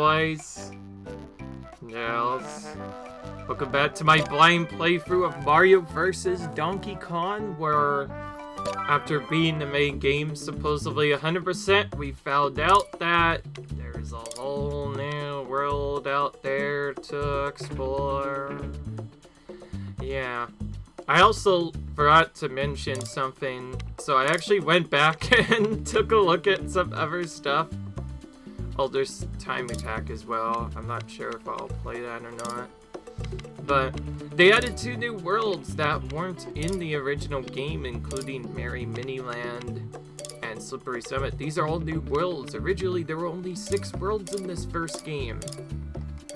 boys, girls. Welcome back to my blind playthrough of Mario vs. Donkey Kong, where after beating the main game supposedly 100%, we found out that there's a whole new world out there to explore. Yeah. I also forgot to mention something, so I actually went back and took a look at some other stuff. Oh, there's Time Attack as well. I'm not sure if I'll play that or not. But they added 2 new worlds that weren't in the original game, including Merry Miniland and Slippery Summit. These are all new worlds. Originally, there were only 6 worlds in this first game.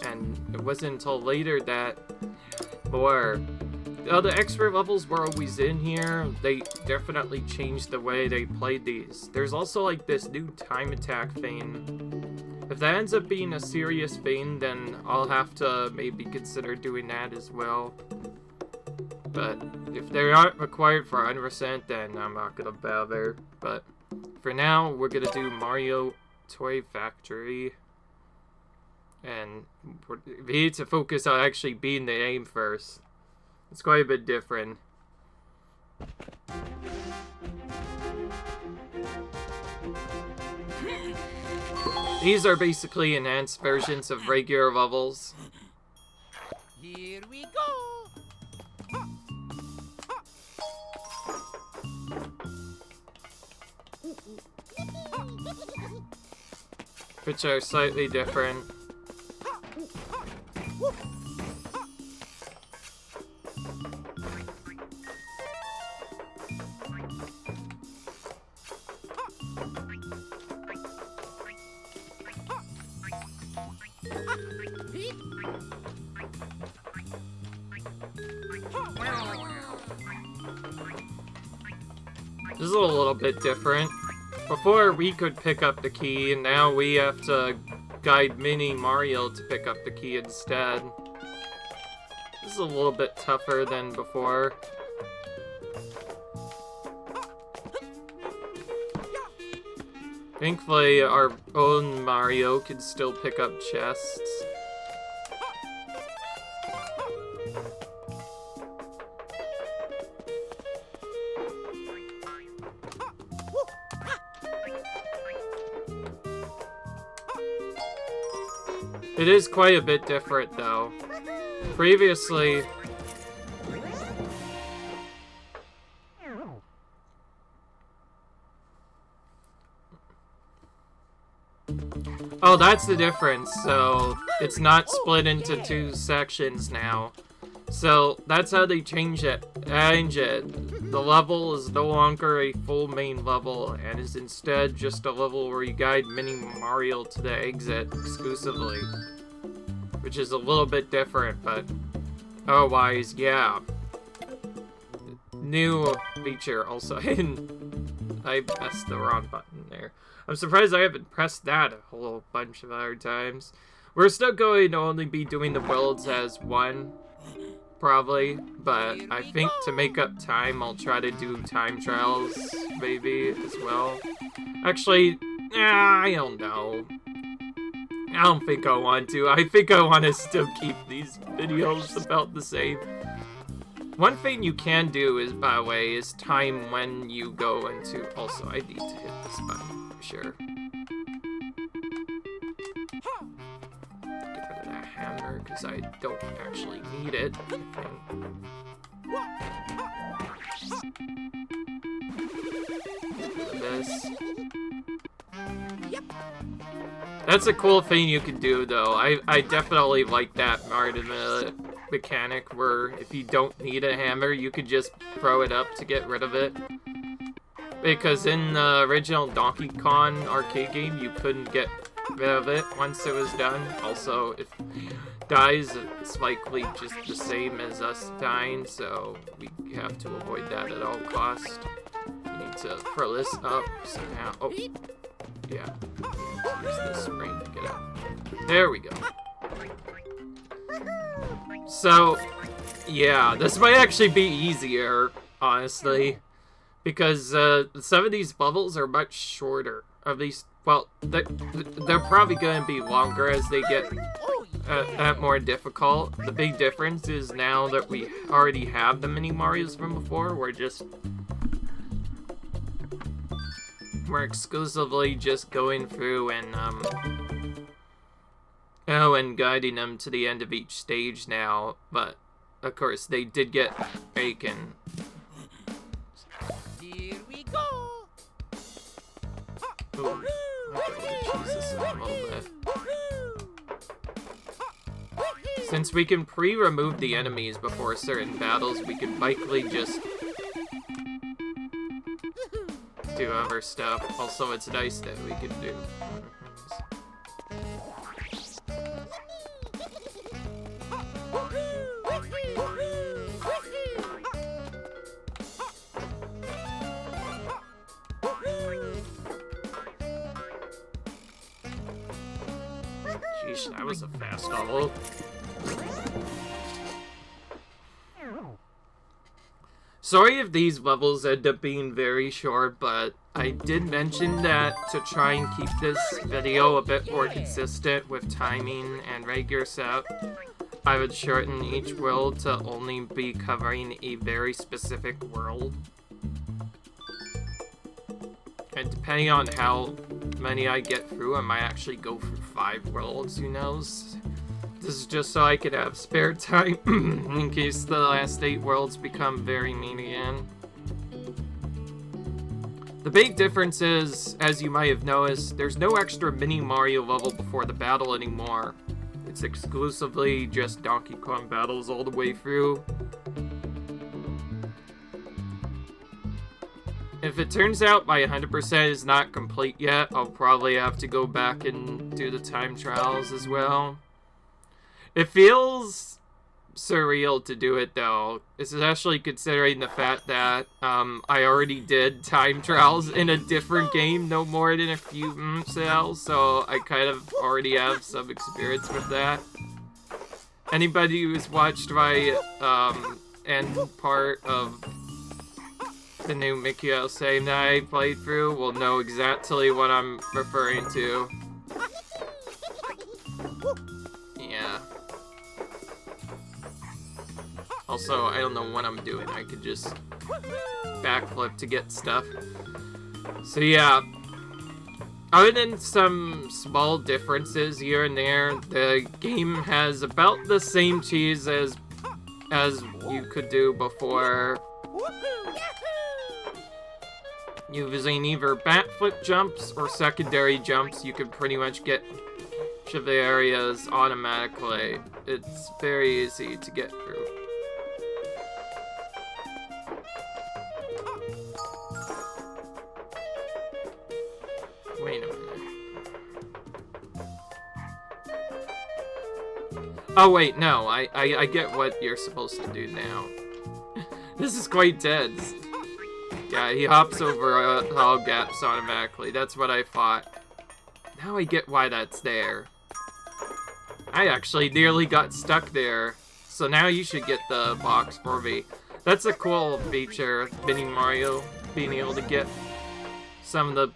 And it wasn't until later that more... the extra levels were always in here. They definitely changed the way they played these. There's also like this new Time Attack thing. If that ends up being a serious thing, then I'll have to maybe consider doing that as well. But if they're not required for 100%, then I'm not gonna bother. But for now, we're gonna do Mario Toy Factory. And we need to focus on actually beating the game first. It's quite a bit different. These are basically enhanced versions of regular levels. Here we go. Which are slightly different. This is a little bit different. Before we could pick up the key, and now we have to guide Mini Mario to pick up the key instead. This is a little bit tougher than before. Thankfully, our own Mario can still pick up chests. It is quite a bit different, though. Previously... Oh, that's the difference. So, it's not split into 2 sections now. So, that's how they change it. The level is no longer a full main level, and is instead just a level where you guide Mini Mario to the exit exclusively. Which is a little bit different, but otherwise, yeah. New feature also. I pressed the wrong button there. I'm surprised I haven't pressed that a whole bunch of other times. We're still going to only be doing the worlds as one, probably, but I think to make up time, I'll try to do time trials, maybe, as well. Actually, I don't know. I don't think I want to. I think I want to still keep these videos about the same. One thing you can do is, by the way, is time when you go into... Also, I need to hit this button, for sure. Get rid of that hammer, because I don't actually need it, I think. Get rid of this. That's a cool thing you can do, though. I definitely like that part of the mechanic where if you don't need a hammer, you could just throw it up to get rid of it. Because in the original Donkey Kong arcade game, you couldn't get rid of it once it was done. Also, if it dies, it's likely just the same as us dying, so we have to avoid that at all costs. We need to throw this up somehow. Oh. Yeah, use this spring to get out. There we go. So, yeah, this might actually be easier, honestly, because some of these levels are much shorter. At least, well, they're probably going to be longer as they get more difficult. The big difference is now that we already have the mini Marios from before, we're exclusively just going through and and guiding them to the end of each stage now. But of course, they did get bacon. Here we go. Ooh, Jesus, a little bit. Since we can pre-remove the enemies before certain battles, we can likely just do other stuff. Also, it's nice that we can do other things. Sheesh, that was a fast level. Sorry if these levels end up being very short, but I did mention that to try and keep this video a bit more consistent with timing and regular setup, I would shorten each world to only be covering a very specific world. And depending on how many I get through, I might actually go through 5 worlds, who knows? This is just so I could have spare time in case the last 8 worlds become very mean again. The big difference is, as you might have noticed, there's no extra mini Mario level before the battle anymore. It's exclusively just Donkey Kong battles all the way through. If it turns out my 100% is not complete yet, I'll probably have to go back and do the time trials as well. It feels surreal to do it though, especially considering the fact that I already did time trials in a different game no more than a few months ago, so I kind of already have some experience with that. Anybody who's watched my end part of the new Mickey Mouse game that I played through will know exactly what I'm referring to. Yeah. Also, I don't know what I'm doing. I could just backflip to get stuff. So yeah. Other than some small differences here and there, the game has about the same cheese as you could do before. Using either backflip jumps or secondary jumps, you can pretty much get each of the areas automatically. It's very easy to get through. Wait a minute. Oh wait, no, I get what you're supposed to do now. This is quite dense. Yeah, he hops over all gaps automatically. That's what I thought. Now I get why that's there. I actually nearly got stuck there. So now you should get the box for me. That's a cool feature, Mini Mario, being able to get some of the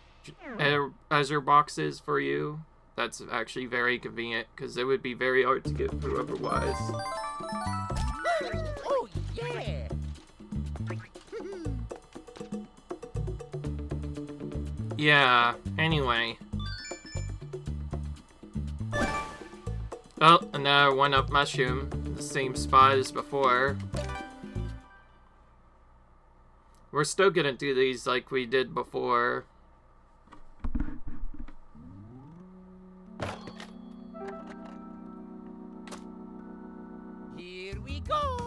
treasure boxes for you. That's actually very convenient, because it would be very hard to get through otherwise. Oh, yeah! Yeah, anyway. Oh, another one-up mushroom. The same spot as before. We're still gonna do these like we did before. Here we go!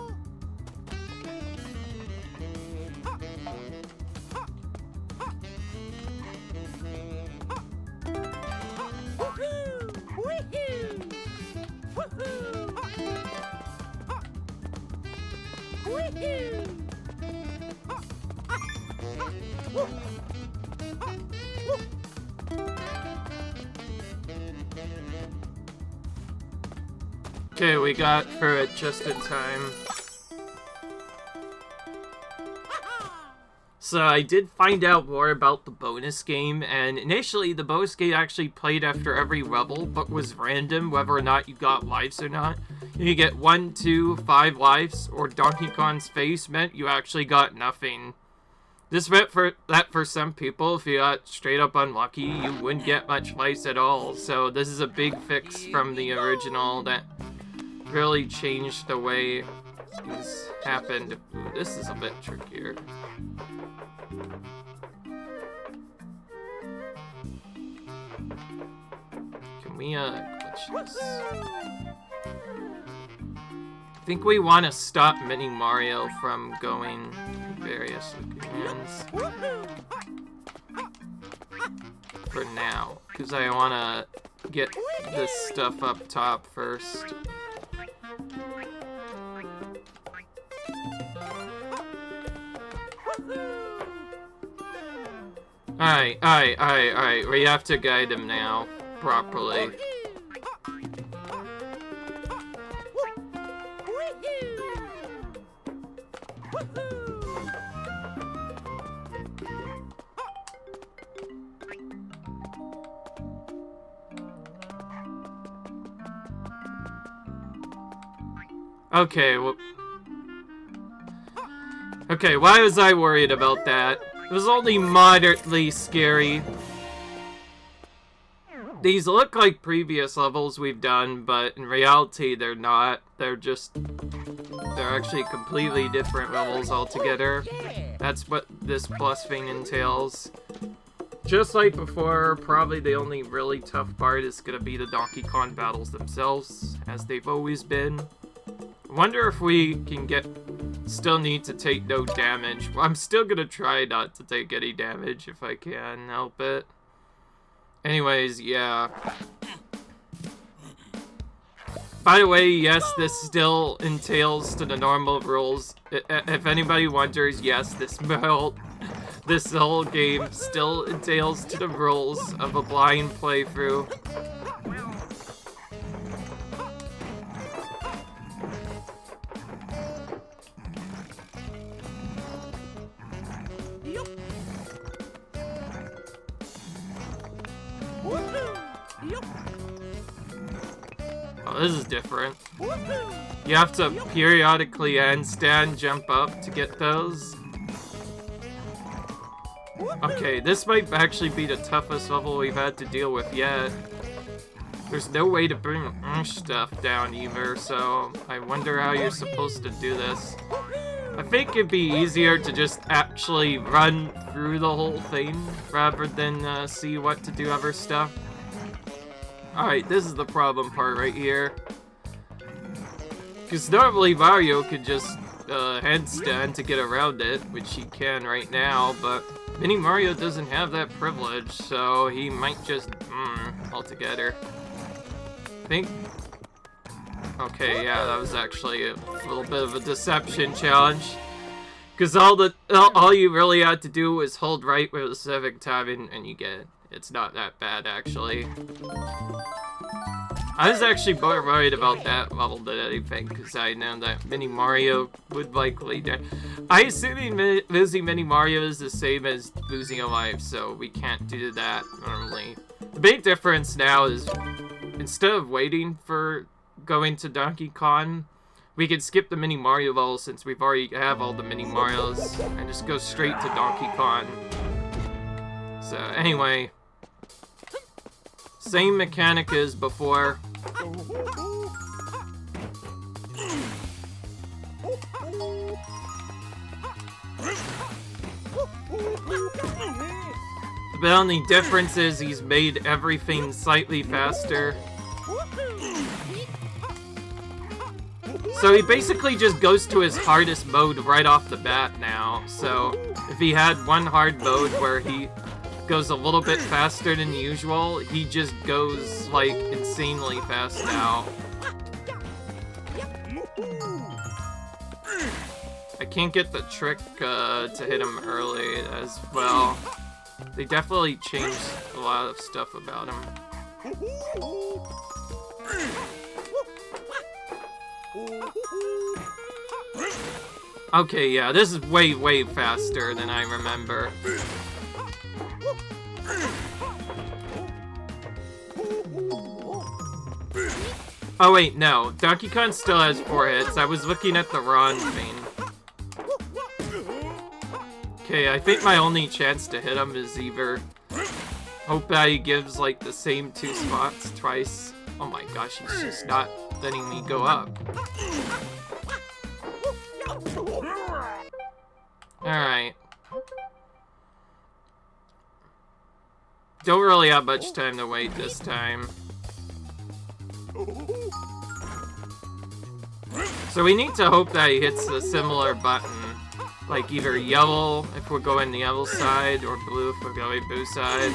Okay, we got through it just in time. So I did find out more about the bonus game, and initially the bonus game actually played after every level, but was random whether or not you got lives or not. You get 1, 2, 5 lives, or Donkey Kong's face meant you actually got nothing. This meant for some people, if you got straight up unlucky, you wouldn't get much lives at all. So this is a big fix from the original that really changed the way things happened. Ooh, this is a bit trickier. Can we glitch this? I think we want to stop Mini Mario from going various locations for now, because I want to get this stuff up top first. Alright, we have to guide him now, properly. Okay, well... Okay, why was I worried about that? It was only moderately scary. These look like previous levels we've done, but in reality they're not. They're actually completely different levels altogether. That's what this plus thing entails. Just like before, probably the only really tough part is gonna be the Donkey Kong battles themselves, as they've always been. I wonder if we can still need to take no damage. Well, I'm still gonna try not to take any damage if I can help it. Anyways, yeah. By the way, yes, this still entails to the normal rules. If anybody wonders, yes, this whole game still entails to the rules of a blind playthrough. Oh, this is different. You have to periodically handstand jump up to get those. Okay, this might actually be the toughest level we've had to deal with yet. There's no way to bring stuff down either, so I wonder how you're supposed to do this. I think it'd be easier to just actually run through the whole thing rather than see what to do other stuff. Alright, this is the problem part right here. Because normally Mario could just handstand to get around it, which he can right now, but Mini Mario doesn't have that privilege, so he might just altogether. I think... Okay, yeah, that was actually a little bit of a deception challenge. Because all you really had to do was hold right with a specific time and you get it. It's not that bad, actually. I was actually more worried about that level than anything, because I know that Mini Mario would likely die. I assume losing Mini Mario is the same as losing a life, so we can't do that normally. The big difference now is, instead of waiting for going to Donkey Kong, we can skip the Mini Mario level since we've already have all the Mini Marios, and just go straight to Donkey Kong. So, anyway. Same mechanic as before. The only difference is he's made everything slightly faster. So he basically just goes to his hardest mode right off the bat now. So if he had one hard mode where he goes a little bit faster than usual, he just goes like insanely fast now. I can't get the trick to hit him early as well. They definitely changed a lot of stuff about him. Okay, yeah, this is way, way faster than I remember. Oh wait, no. Donkey Kong still has 4 hits. I was looking at the wrong thing. Okay, I think my only chance to hit him is either hope that he gives like the same 2 spots twice. Oh my gosh, he's just not letting me go up. Alright. Don't really have much time to wait this time. So we need to hope that he hits a similar button. Like either yellow if we're going the yellow side, or blue if we're going blue side.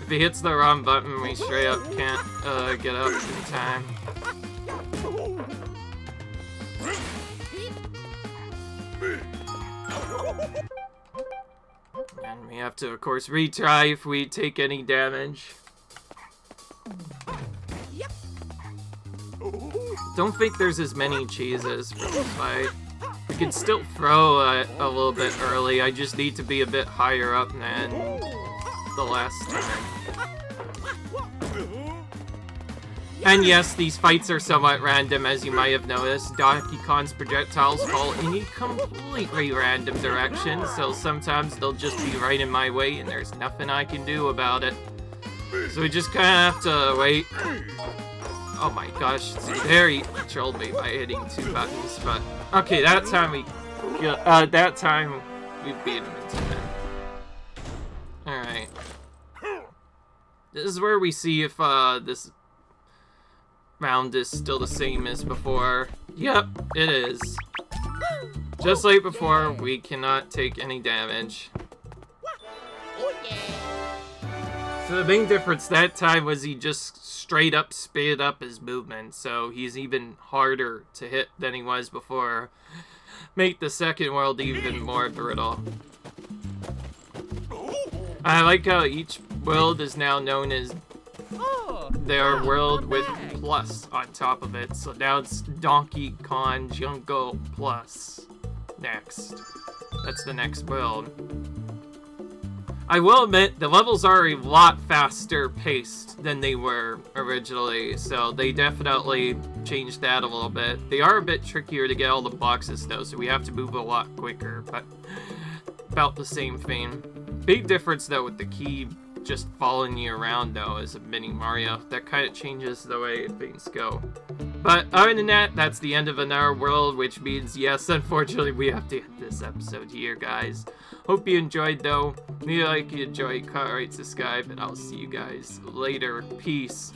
If he hits the wrong button, we straight up can't get up in time. And we have to, of course, retry if we take any damage. Don't think there's as many cheeses for this fight. We can still throw a little bit early. I just need to be a bit higher up than the last time. And yes, these fights are somewhat random, as you might have noticed. Donkey Kong's projectiles fall in a completely random direction, so sometimes they'll just be right in my way and there's nothing I can do about it. So we just kind of have to wait. Oh my gosh, there he trolled me by hitting 2 buttons, but okay, that time we beat him in 10. Alright. This is where we see if this round is still the same as before. Yep, it is. Just like before, we cannot take any damage. So the main difference that time was he just straight up sped up his movement, so he's even harder to hit than he was before. Make the second world even more brutal. I like how each world is now known as their world with plus on top of it, so now it's Donkey Kong Jungle Plus next. That's the next world. I will admit, the levels are a lot faster paced than they were originally, so they definitely changed that a little bit. They are a bit trickier to get all the boxes though, so we have to move a lot quicker, but about the same thing. Big difference though with the key just following you around though as a mini Mario. That kind of changes the way things go. But other than that, that's the end of another world, which means yes, unfortunately we have to end this episode here, guys. Hope you enjoyed though. If you like, you enjoy, comment, rate, subscribe, and I'll see you guys later. Peace.